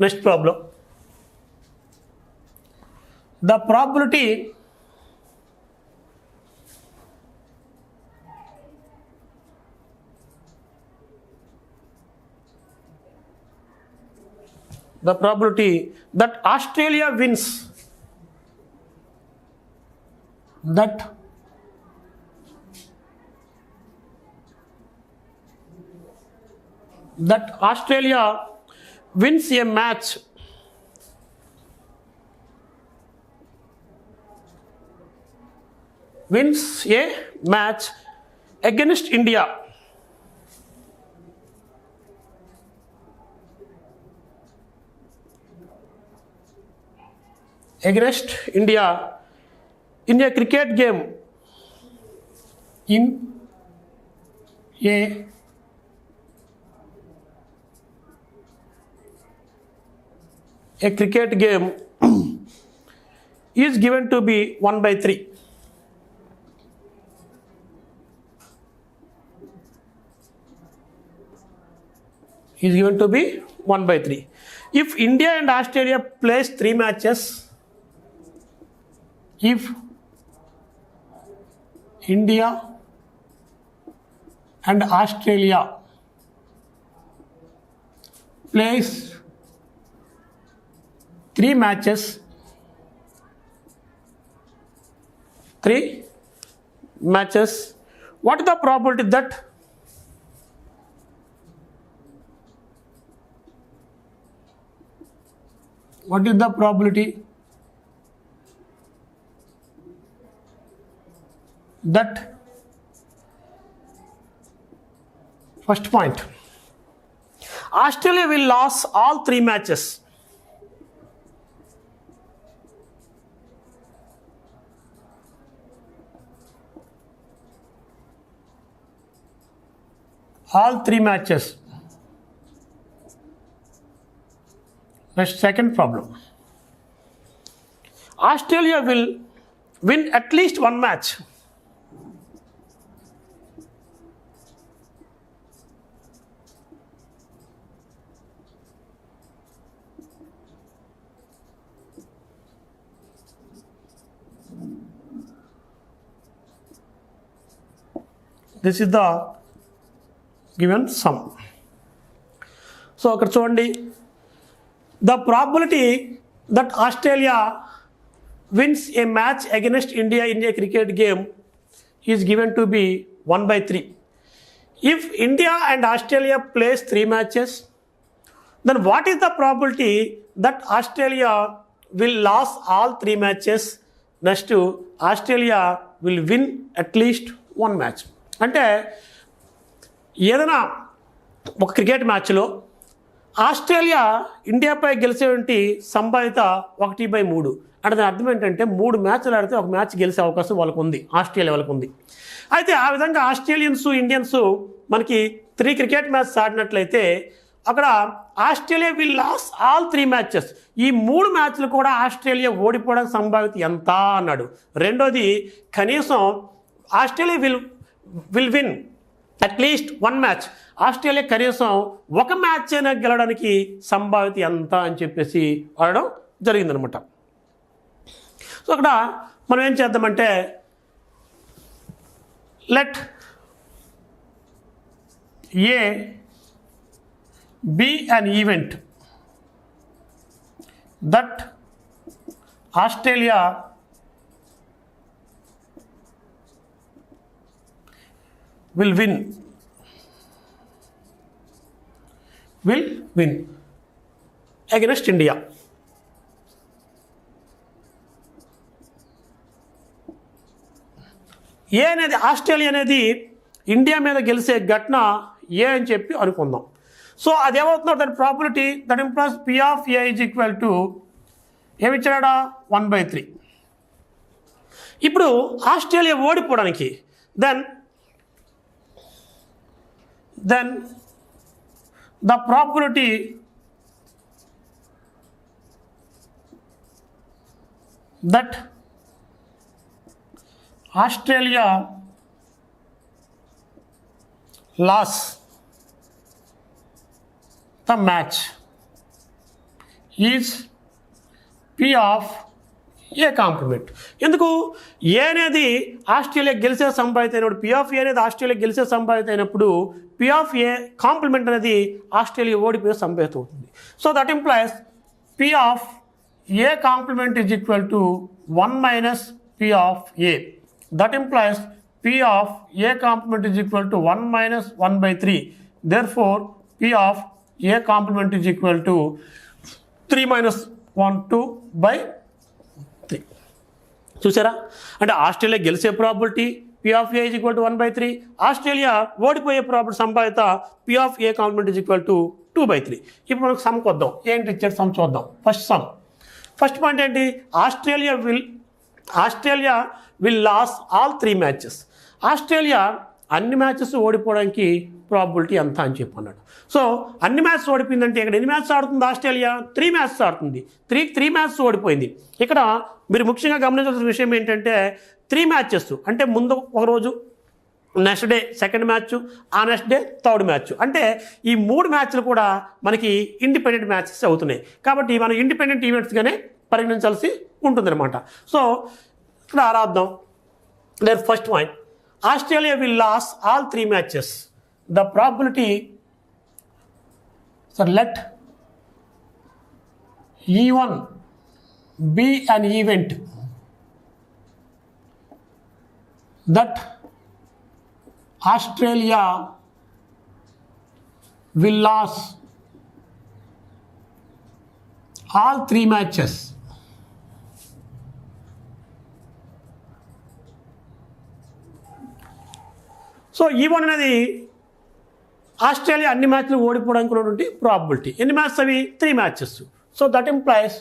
Next problem. The probability that Australia wins, that Australia wins a match against India in a cricket game, a cricket game is given to be 1/3. Is given to be 1/3. If India and Australia plays 3 matches, if India and Australia plays 3 matches, what is the probability that first point, Australia will lose all 3 matches. All 3 matches. Next, second problem. Australia will win at least 1 match. This is the given sum. So akkada chudandi, the probability that Australia wins a match against India in a cricket game is given to be 1/3. If India and Australia plays 3 matches, then what is the probability that Australia will lose all 3 matches? Next, Australia will win at least 1 match. అంటే ఏదైనా ఒక cricket మ్యాచ్లో Australia ఇండియాపై గెలిచేటువంటి సంభావ్యత 1/3. అంటే దాని అర్థం ఏంటంటే 3 మ్యాచ్లు ఆడితే 1 మ్యాచ్ గెలిచే అవకాశం వాళ్ళకు ఉంది, ఆస్ట్రేలియా వాళ్ళకు ఉంది. అయితే ఆ విధంగా ఆస్ట్రేలియన్స్, ఇండియన్స్ మనకి 3 క్రికెట్ మ్యాచ్ ఆడినట్లయితే అక్కడ Australia will lose all 3 matches. ఈ 3 మ్యాచ్లు కూడా ఆస్ట్రేలియా ఓడిపోవడానికి సంభావ్యత ఎంత అన్నాడు. రెండోది, కనీసం Australia will win at least 1 match, Australia కనీసం 1 మ్యాచ్ అయినా గెలవడానికి సంభావ్యత ఎంత అని చెప్పేసి అడగడం జరిగిందనమాట. సో అక్కడ మనం ఏం చేద్దామంటే, let A be an event that Australia will win against India. ఏ అనేది, ఆస్ట్రేలియా అనేది ఇండియా మీద గెలిచే ఘటన ఏ అని చెప్పి అనుకుందాం. సో అదేమవుతుందో దాని probability that implies P of A is equal to ఏమిచ్చాడా 1/3. ఇప్పుడు ఆస్ట్రేలియా ఓడిపోవడానికి then the probability that Australia loss the match is P of A complement. ఎందుకు ఏ అనేది ఆస్ట్రేలియా గెలిచే సంభావ్యత అయినప్పుడు, పి ఆఫ్ ఏ అనేది ఆస్ట్రేలియా గెలిచే సంభావ్యత అయినప్పుడు పి ఆఫ్ ఏ కాంప్లిమెంట్ అనేది ఆస్ట్రేలియా ఓడిపోయే సంభావ్యత అవుతుంది. So that implies P of A complement is equal to 1 minus P of A. That implies P of A complement is equal to 1 minus 1/3. Therefore P of A complement is equal to 3 minus 1 2/3. చూసారా, అంటే Australia గెలిచే probability P of A is equal to 1/3, Australia ఓడిపోయే probability సంభావ్యత P of A complement is equal to 2/3. ఇప్పుడు మనకు సమ్కి వద్దాం. ఏంటి ఇచ్చాడు సమ్ చూద్దాం. ఫస్ట్ పాయింట్ ఏంటి, Australia will lose all 3 matches. Australia అన్ని మ్యాచెస్ ఓడిపోవడానికి ప్రాబిలిటీ ఎంత అని చెప్పి అన్నాడు. సో అన్ని మ్యాచెస్ ఓడిపోయిందంటే ఇక్కడ ఎన్ని మ్యాచెస్ ఆడుతుంది ఆస్ట్రేలియా? 3 మ్యాచెస్ ఆడుతుంది. 3 మ్యాచెస్ ఓడిపోయింది. ఇక్కడ మీరు ముఖ్యంగా గమనించాల్సిన విషయం ఏంటంటే 3 మ్యాచెస్ అంటే ముందు ఒక రోజు, నెక్స్ట్ డే సెకండ్ మ్యాచ్, ఆ నెక్స్ట్ డే థర్డ్ మ్యాచ్. అంటే ఈ 3 మ్యాచ్లు కూడా మనకి ఇండిపెండెంట్ మ్యాచెస్ అవుతున్నాయి. కాబట్టి మనం ఇండిపెండెంట్ ఈవెంట్స్గానే పరిగణించాల్సి ఉంటుందన్నమాట. సో ఇక్కడ రాద్దాం. There first point, Australia will lose all 3 matches. The probability, so let E1 be an event that Australia will lose all 3 matches. So E1 అనేది ఆస్ట్రేలియా అన్ని మ్యాచ్లు ఓడిపోవడానికి ఉన్నటువంటి ప్రాబిలిటీ. ఎన్ని మ్యాచెస్ అవి? 3 matches. So that implies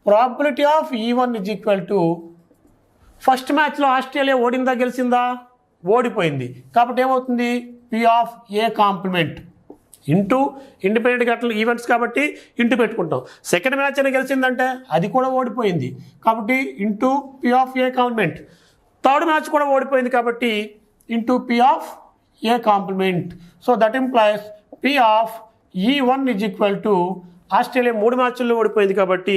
probability of E1 is equal to, first మ్యాచ్లో Australia ఓడిందా గెలిచిందా? ఓడిపోయింది. కాబట్టి ఏమవుతుంది? P of A complement into independent గట్ల ఈవెంట్స్ కాబట్టి ఇంటూ పెట్టుకుంటాం. సెకండ్ మ్యాచ్ అని గెలిచిందంటే అది కూడా ఓడిపోయింది కాబట్టి into P of A complement. Third match కూడా ఓడిపోయింది కాబట్టి into P of A complement. So that implies P of E1 is equal to, Australia 3 మ్యాచ్ల్లో ఓడిపోయింది కాబట్టి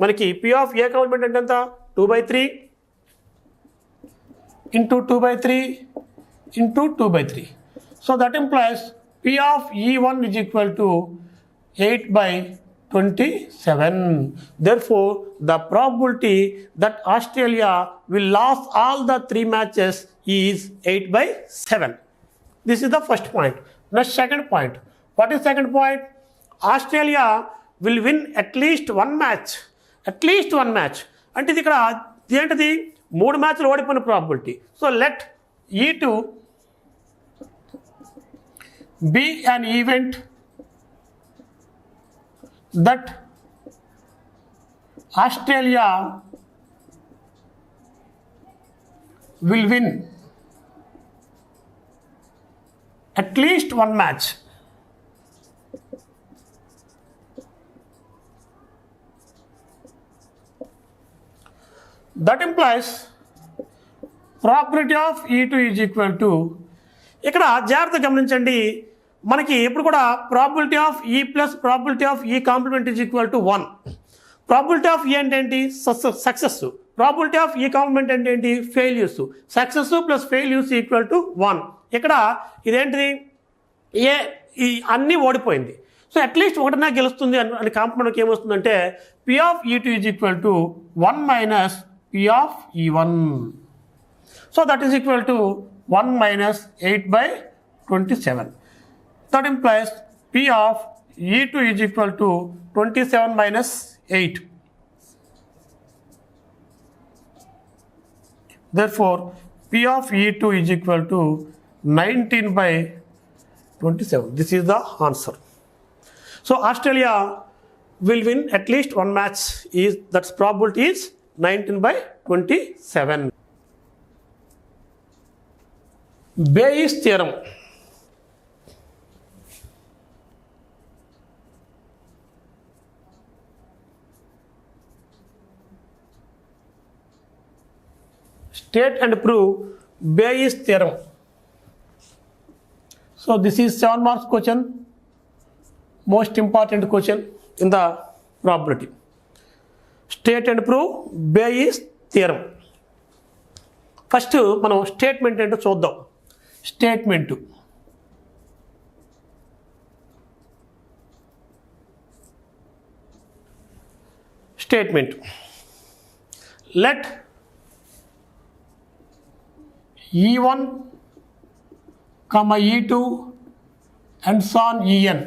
మనకి పి ఆఫ్ ఏ కాంప్లిమెంట్ అంటే ఎంత? 2/3 into 2/3 into 2/3. So that implies P of E1 is equal to 8/27. Therefore, the probability that Australia will lose all the 3 matches is 8/7. This is the first point. Next, second point. What is second point? Australia will win at least 1 match. At least 1 match. అంటే ఇది ఇక్కడ ఏంటిది? 3 మ్యాచ్లు ఓడిపోయిన probability. So let E2 be an event that Australia will win at least 1 match. That implies probability of E2 is equal to, ఇక్కడ జాగ్రత్త గమనించండి, మనకి ఎప్పుడు కూడా probability of E plus probability of E complement is equal to 1. Probability of E అంటే ఏంటి? Success. Probability of E complement అంటే ఏంటి? Failures. Success plus failures equal to 1. ఇక్కడ ఇదేంటిది? ఏ ఈ అన్నీ ఓడిపోయింది. సో అట్లీస్ట్ ఒకటినా గెలుస్తుంది అని కాంప్లిమెంట్కి ఏమొస్తుందంటే P of E2 is equal to 1 minus P of E1. So that is equal to 1 minus 8/27. That implies P of E2 is equal to 27 minus 8. Therefore, P of E2 is equal to 19/27. This is the answer. So, Australia will win at least 1 match. That's probability is 19/27. Bayes theorem. State and prove Bayes theorem. So this is 7 marks question, most important question in the probability. State and prove Bayes theorem. First మనం statement ఏంటో చూద్దాం. Statement let E1, E2 and so on En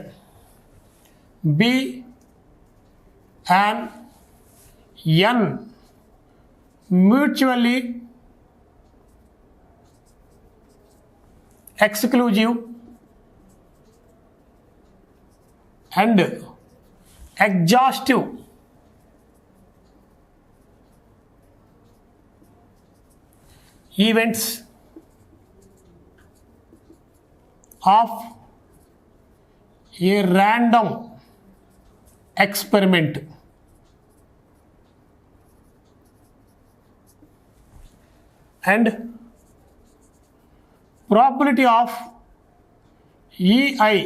be an n mutually exclusive and exhaustive events of a random experiment and probability of EI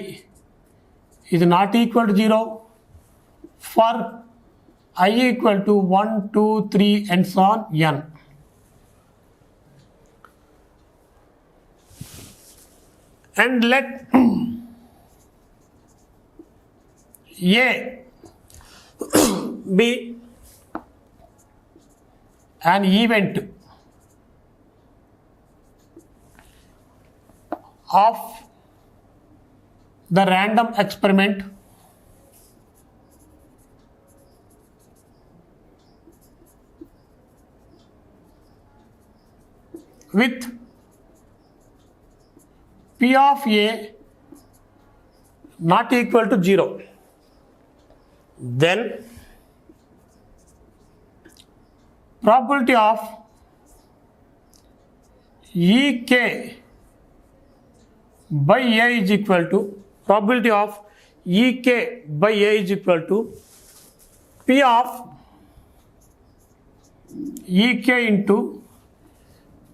is not equal to 0 for I equal to 1, 2, 3 and so on n. And let A be an event of the random experiment with P of A not equal to 0, then probability of EK by A is equal to probability of EK by A is equal to P of EK into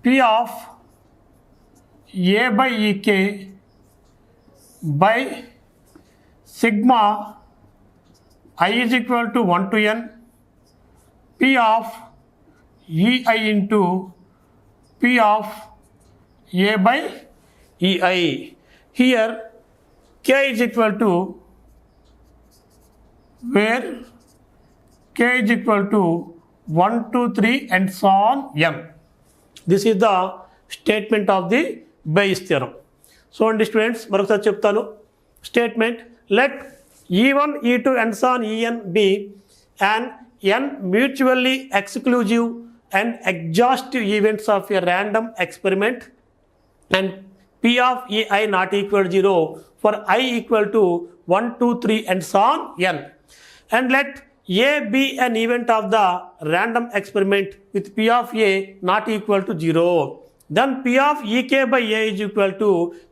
P of A by EK by sigma I is equal to 1 to n P of EI into P of A by EI. Here K is equal to where K is equal to 1, 2, 3 and so on n. This is the statement of the Bayes theorem. So అండి students మరొకసారి చెప్తాను. Statement let E1, E2 and so on En be an n mutually exclusive and exhaustive events of a random experiment and P of EI not equal to 0 for I equal to 1, 2, 3 and so on n. And let A be an event of the random experiment with P of A not equal to 0. Then P of EK by A is equal to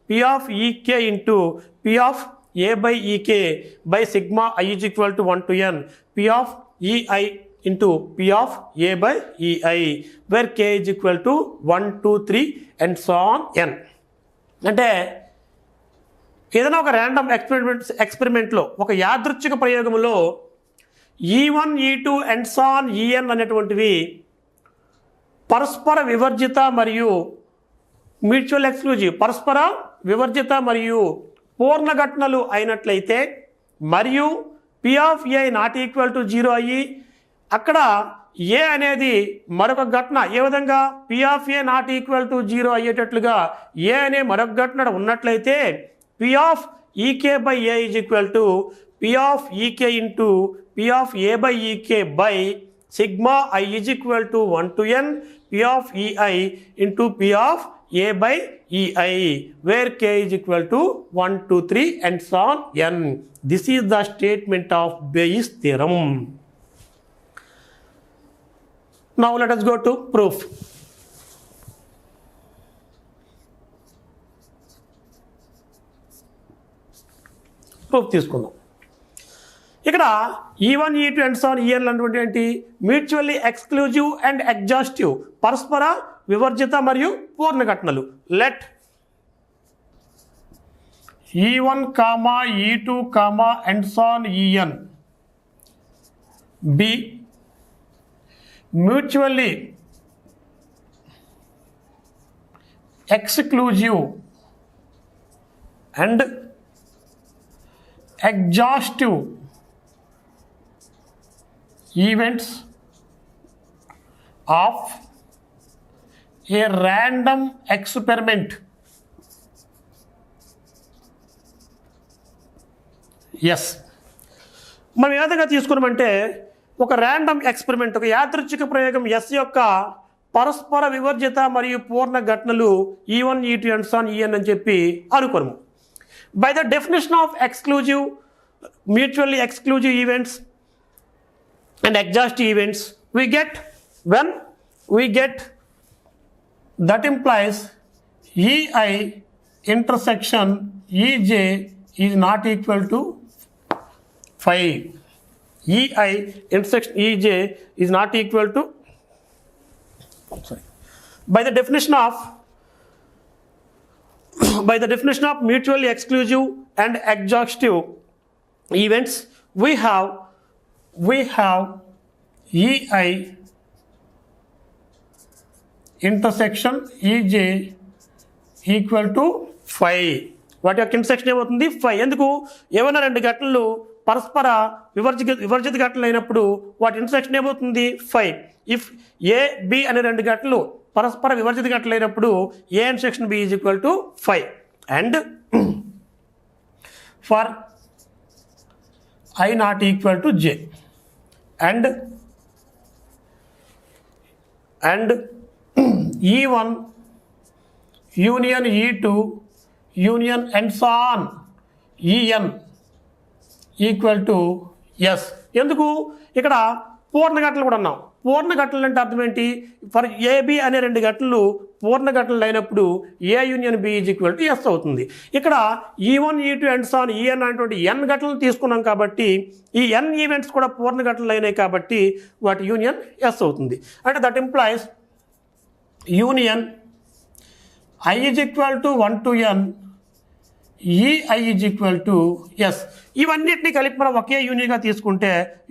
P of EK into P of A by EK by sigma I is equal to 1 to n P of EI into P of A by EI where K is equal to 1, 2, 3 and so on n. అంటే ఏదైనా ఒక random ఎక్స్పెరిమెంట్లో ఒక యాదృచ్ఛిక ప్రయోగంలో E1, E2 and so on En అనేటువంటివి పరస్పర వివర్జిత మరియు mutual exclusive పరస్పర వివర్జిత మరియు పూర్ణ ఘటనలు అయినట్లయితే మరియు P of A not equal to 0 అయ్యి అక్కడ A అనేది మరొక ఘటన ఏ విధంగా P of A not equal to 0 అయ్యేటట్లుగా A అనే మరొక ఘటన ఉన్నట్లయితే P of EK by A is equal to P of EK into P of A by EK by sigma I is equal to 1 to n P of EI into P of A by EI where K is equal to 1, 2, 3 and so on n. This is the statement of Bayes theorem. Now let us go to proof. Proof తీసుకుందాం. ఇక్కడ E1, E2 and so on En అన్నటువంటి ఏంటి mutually exclusive and exhaustive పరస్పర వివర్జిత మరియు పూర్ణ ఘటనలు. Let E1, E2, and so on En be mutually exclusive and exhaustive events of a random experiment. Yes, మనం ఏ విధంగా తీసుకున్నామంటే ఒక ర్యాండమ్ ఎక్స్పెరిమెంట్, ఒక యాదృచ్ఛిక ప్రయోగం ఎస్ యొక్క పరస్పర వివర్జిత మరియు పూర్ణ ఘటనలు E1 E2 and so on En అని చెప్పి అనుకోము. By the definition of exclusive mutually exclusive events and exhaustive events, we get that implies EI intersection EJ is not equal to 5. EI intersection EJ is not equal to, by the definition of mutually exclusive and exhaustive events, we have EI intersection EJ equal to 5. వాటి యొక్క intersection ఏమవుతుంది 5. ఎందుకు? ఏమైనా రెండు ఘటనలు పరస్పర వివర్జిత ఘటనలు అయినప్పుడు వాటి ఇంటర్సెక్షన్ ఏమవుతుంది 5. ఇఫ్ ఏ బి అనే రెండు ఘటనలు పరస్పర వివర్జిత ఘటనలు అయినప్పుడు A intersection B is equal to 5. And for I not equal to J and E1 union E2 union and so on En equal to S. ఎందుకు? ఇక్కడ పూర్ణ ఘటనలు కూడా ఉన్నాం. పూర్ణ ఘటనలు అంటే అర్థం ఏంటి? ఫర్ ఏబి అనే రెండు ఘటనలు పూర్ణ ఘటనలు అయినప్పుడు A union B is equal to S అవుతుంది. ఇక్కడ E1 E2 and so on En అనేటువంటి ఎన్ ఘటనలు తీసుకున్నాం కాబట్టి ఈ ఎన్ ఈవెంట్స్ కూడా పూర్ణ ఘటనలు అయినాయి కాబట్టి వాటి యూనియన్ ఎస్ అవుతుంది. అంటే that implies union I is equal to 1 to n EI is equal to S. ఇవన్నిటిని కలిపి మనం ఒకే యూనియన్గా తీసుకుంటే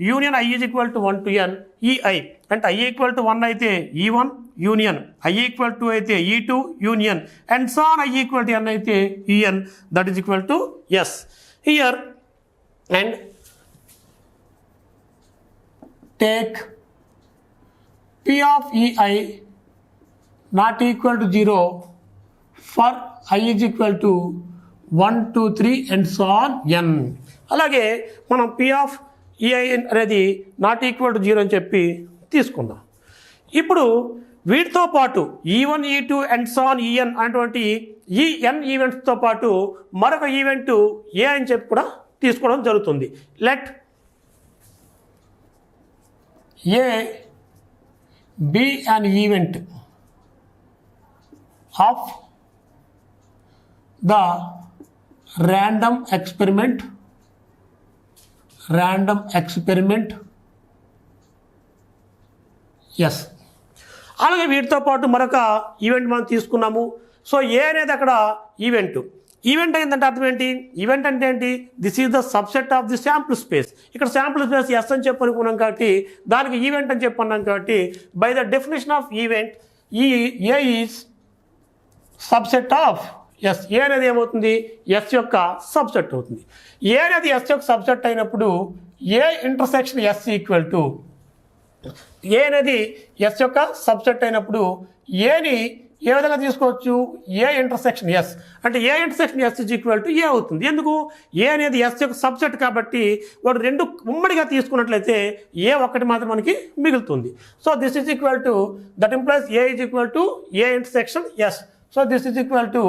union I is equal to 1 to n EI. అంటే I ఈక్వల్ టు 1 అయితే E1 union, I equal to అయితే E2 union and so on I equal to n అయితే En, that is equal to S here. And take P of EI not equal to 0 for I is equal to 1 2 3 and so on n. అలాగే మనం P of EI అనేది not equal to 0 అని చెప్పి తీసుకుందాం. ఇప్పుడు వీటితో పాటు E1 E2 and so on En అనేటువంటి ఈ n ఈవెంట్స్తో పాటు మరొక ఈవెంట్ ఏ అని చెప్పి కూడా తీసుకోవడం జరుగుతుంది. Let A be an event of the random experiment yes. అలాగే వీటితో పాటు మరొక ఈవెంట్ మనం తీసుకున్నాము. సో ఏ అనేది అక్కడ ఈవెంట్ అయిందంటే అర్థం ఏంటి? ఈవెంట్ అంటే ఏంటి? This is the subset of the sample space. ఇక్కడ శాంపుల్ స్పేస్ ఎస్ అని చెప్పి అనుకున్నాం కాబట్టి దానికి ఈవెంట్ అని చెప్పన్నాం కాబట్టి by the definition of event ఈ ఏ ఈజ్ సబ్సెట్ ఆఫ్ ఎస్. ఏ అనేది ఏమవుతుంది? ఎస్ యొక్క సబ్సెట్ అవుతుంది. ఏ అనేది ఎస్ యొక్క సబ్సెట్ అయినప్పుడు A intersection S equal to A అనేది ఎస్ యొక్క సబ్సెట్ అయినప్పుడు ఏని ఏ విధంగా తీసుకోవచ్చు? ఏ ఇంటర్సెక్షన్ ఎస్ అంటే A intersection S is equal to A అవుతుంది. ఎందుకు? ఏ అనేది ఎస్ యొక్క సబ్సెట్ కాబట్టి వాడు రెండు ఉమ్మడిగా తీసుకున్నట్లయితే ఏ ఒక్కటి మాత్రం మనకి మిగులుతుంది. So this is equal to that implies A is equal to A intersection S. So this is equal to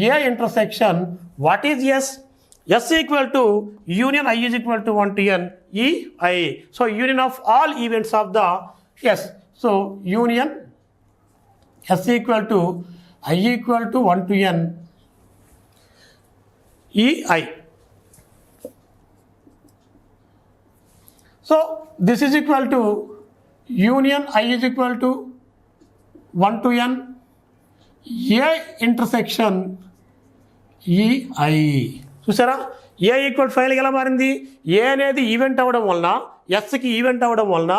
A intersection what is S? S equal to union I is equal to 1 to n EI. So union of all events of the S. So union S equal to I equal to 1 to n EI. So this is equal to union I is equal to 1 to n A intersection EI. చూసారా? ఏ equal 5 ఎలా మారింది? ఏ అనేది event అవ్వడం వలన ఎస్కి event అవ్వడం వలన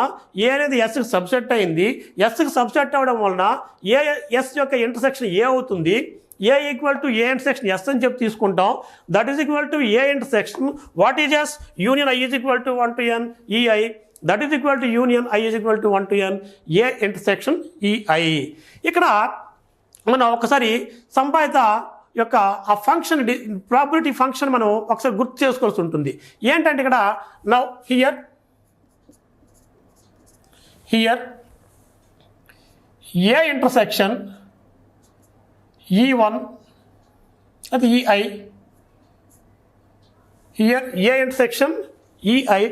ఏ అనేది ఎస్కి subset అయింది. ఎస్కి సబ్సెట్ అవ్వడం వలన ఏ ఎస్ యొక్క ఇంటర్సెక్షన్ ఏ అవుతుంది. A equal to A intersection S అని చెప్పి తీసుకుంటాం. That is equal to A intersection what is S union I is equal to 1 to n E I. That is equal to union I is equal to 1 to n A intersection E I. ఇక్కడ మనం ఒకసారి సంభావ్యత యొక్క ఆ function probability function మనం ఒకసారి గుర్తు చేసుకోవాల్సి ఉంటుంది. ఏంటంటే ఇక్కడ now here A intersection E1 అది EI, here A intersection EI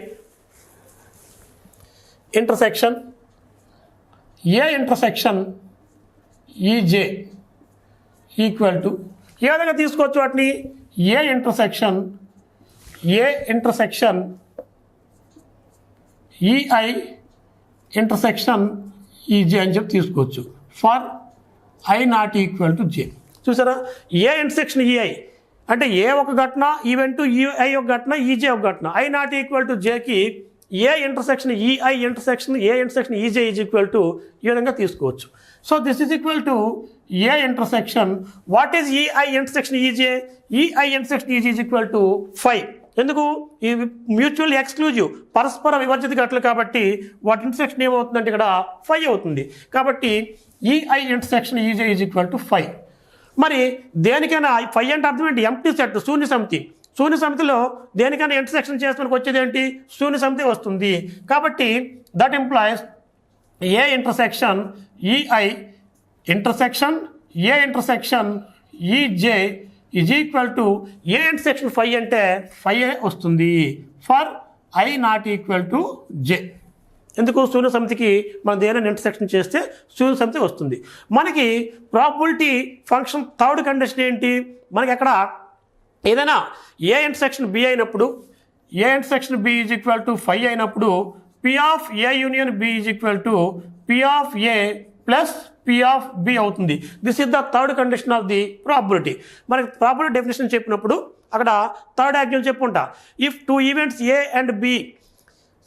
intersection A intersection EJ equal to ఏ విధంగా తీసుకోవచ్చు వాటిని A intersection EI intersection EJ అని చెప్పి తీసుకోవచ్చు for I not equal to J. చూసారా, ఏ ఇంటర్సెక్షన్ ఈఐ అంటే ఏ ఒక ఘటన ఈవెంట్, ఈఐ ఒక ఘటన, ఈజే ఒక ఘటన. ఐ నాట్ ఈక్వల్ టు జేకి A intersection E I intersection A intersection E J is equal to ఈ విధంగా తీసుకోవచ్చు. So this is equal to A intersection what is E I intersection E J. E I intersection E J is equal to 5. ఎందుకు? ఇవి mutual exclusive పరస్పర వివర్జిత ఘటనలు కాబట్టి వాటి ఇంటర్సెక్షన్ ఏమవుతుందంటే ఇక్కడ 5 అవుతుంది. కాబట్టి EI intersection E J is equal to 5. మరి దేనికైనా 5 అంటే అర్థం ఏంటి? ఎంప్టీ సెట్, శూన్య సమితి. శూన్య సమితిలో దేనికైనా ఇంటర్సెక్షన్ చేస్తే మనకు వచ్చేది ఏంటి? శూన్య సమితి వస్తుంది. కాబట్టి that implies A intersection E I intersection A intersection E J is equal to A intersection 5 అంటే 5 వస్తుంది for I not equal to జే. ఎందుకు? శూన్య సమితికి మనం దేనిని ఇంటర్సెక్షన్ చేస్తే శూన్య సమితి వస్తుంది. మనకి ప్రాబబిలిటీ ఫంక్షన్ థర్డ్ కండిషన్ ఏంటి? మనకి అక్కడ ఏదైనా ఏ ఇంటర్సెక్షన్ బి అయినప్పుడు A intersection B is equal to 5 అయినప్పుడు P of A union B is equal to P of A plus P of B అవుతుంది. This is the third condition of the probability. మనకి probability definition చెప్పినప్పుడు అక్కడ third action చెప్పుకుంటా. If 2 events A and B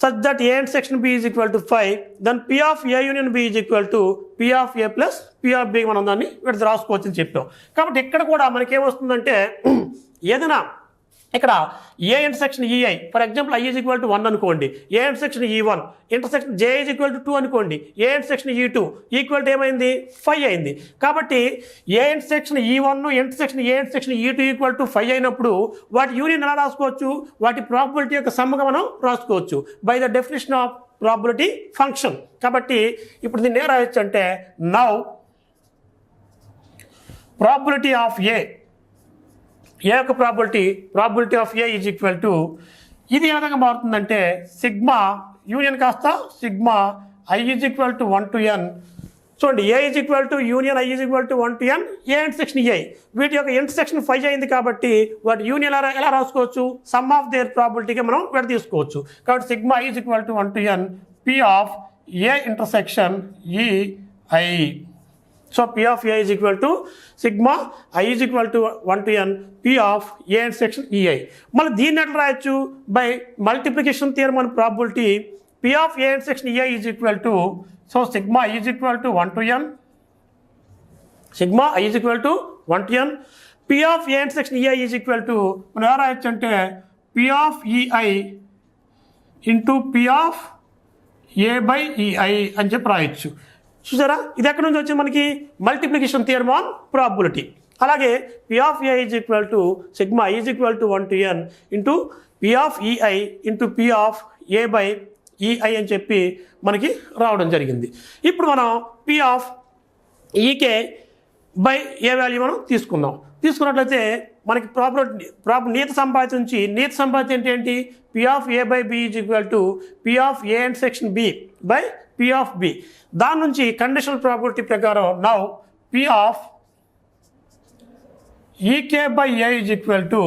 such that A intersection B is equal to 5, then P of A union B is equal to P of A plus P of B మనం దాన్ని ఇక్కడ రాసుకోవచ్చు అని చెప్పాం. కాబట్టి ఇక్కడ కూడా మనకి ఏమొస్తుందంటే ఏదైనా ఇక్కడ ఏ intersection EI for example I is equal to 1 అనుకోండి, A intersection E1 intersection J is equal to 2 అనుకోండి, A intersection E2 equal to ఏమైంది? 5 అయింది. కాబట్టి A intersection E1 intersection A intersection E2 equal to 5 అయినప్పుడు వాటి యూనియన్ ఎలా రాసుకోవచ్చు? వాటి ప్రాబబిలిటీ యొక్క సమ్మగా మనం రాసుకోవచ్చు by the definition of probability function. కాబట్టి ఇప్పుడు దీన్ని ఏం రాయొచ్చు అంటే నౌ ప్రాబబిలిటీ ఆఫ్ ఏ యొక్క probability of A is equal to ఇది ఏ విధంగా మారుతుందంటే సిగ్మా యూనియన్ కాస్త sigma I is equal to 1 to n. చూడండి, A is equal to union I is equal to 1 to n A intersection E I. వీటి యొక్క intersection 5 అయింది కాబట్టి వాటి యూనియన్ ఎలా రాసుకోవచ్చు? సమ్ ఆఫ్ దేర్ ప్రాబబిలిటీగా మనం విడ తీసుకోవచ్చు. కాబట్టి sigma is equal to 1 to n P of A intersection EI. So P of A is equal to sigma I is equal to 1 to n P of A intersection EI. మళ్ళీ దీన్ని ఎట్లా రాయొచ్చు? By multiplication theorem and probability P of A intersection EI is equal to so sigma I is equal to 1 to n sigma I is equal to 1 to n P of A intersection EI is equal to మనం ఎలా రాయొచ్చు అంటే P of EI into P of A by EI అని చెప్పి రాయొచ్చు. చూసారా, ఇది ఎక్కడి నుంచి వచ్చింది? మనకి మల్టిప్లికేషన్ థియరమ్ ఆన్ ప్రాబబిలిటీ. అలాగే P of A is equal to sigma I is equal to 1 to n into P of EI into P of A by EI అని చెప్పి మనకి రావడం జరిగింది. ఇప్పుడు మనం P of EK by A value మనం తీసుకున్నట్లయితే మనకి నీత సంభావ్యత నుంచి నీత సంభావ్యత ఏంటి? P of A by B is equal to P of A intersection B by P of B. దాని నుంచి కండిషనల్ ప్రాబబిలిటీ ప్రకారం now P of EK by A is equal to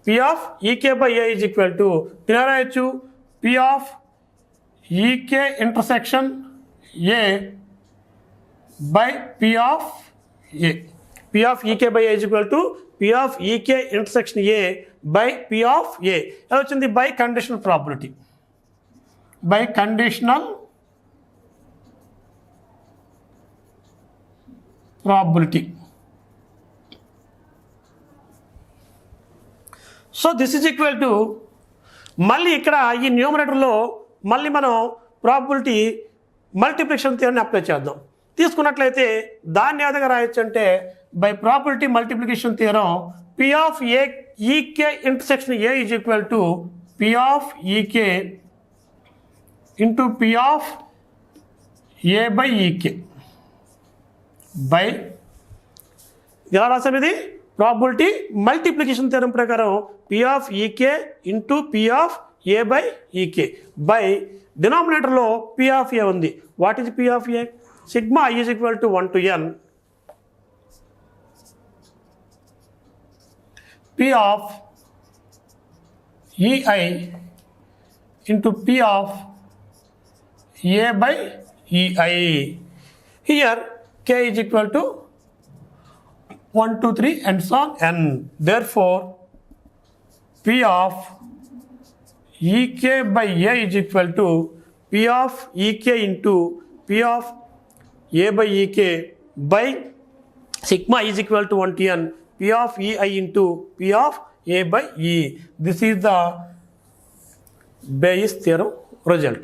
P of EK by A is equal to తినరాయచ్చు P of EK intersection A by P of A. P of EK by A is equal to P of EK intersection A by P of A. ఎలా వచ్చింది? By conditional probability. by conditional probability. So this is equal to మళ్ళీ ఇక్కడ ఈ న్యూమరేటర్లో మళ్ళీ మనం probability multiplication థియరీని apply చేద్దాం. తీసుకున్నట్లయితే దాన్ని ఏ విధంగా రాయొచ్చు అంటే by probability multiplication theorem P of A E K intersection A is equal to P of E K into P of A by E K by ఎలా రాసాం ఇది ప్రాబిలిటీ మల్టిప్లికేషన్ థియరం ప్రకారం P of E K into P of A by E K by డినామినేటర్లో P of A ఉంది. What is P of A? Sigma I is equal to 1 to n P of E I into P of A by EI. Here k is equal to 1, 2, 3 and so on n. Therefore, P of Ek by A is equal to P of Ek into P of A by Ek by sigma is equal to 1 to n P of Ei into P of A by E. This is the Bayes theorem result.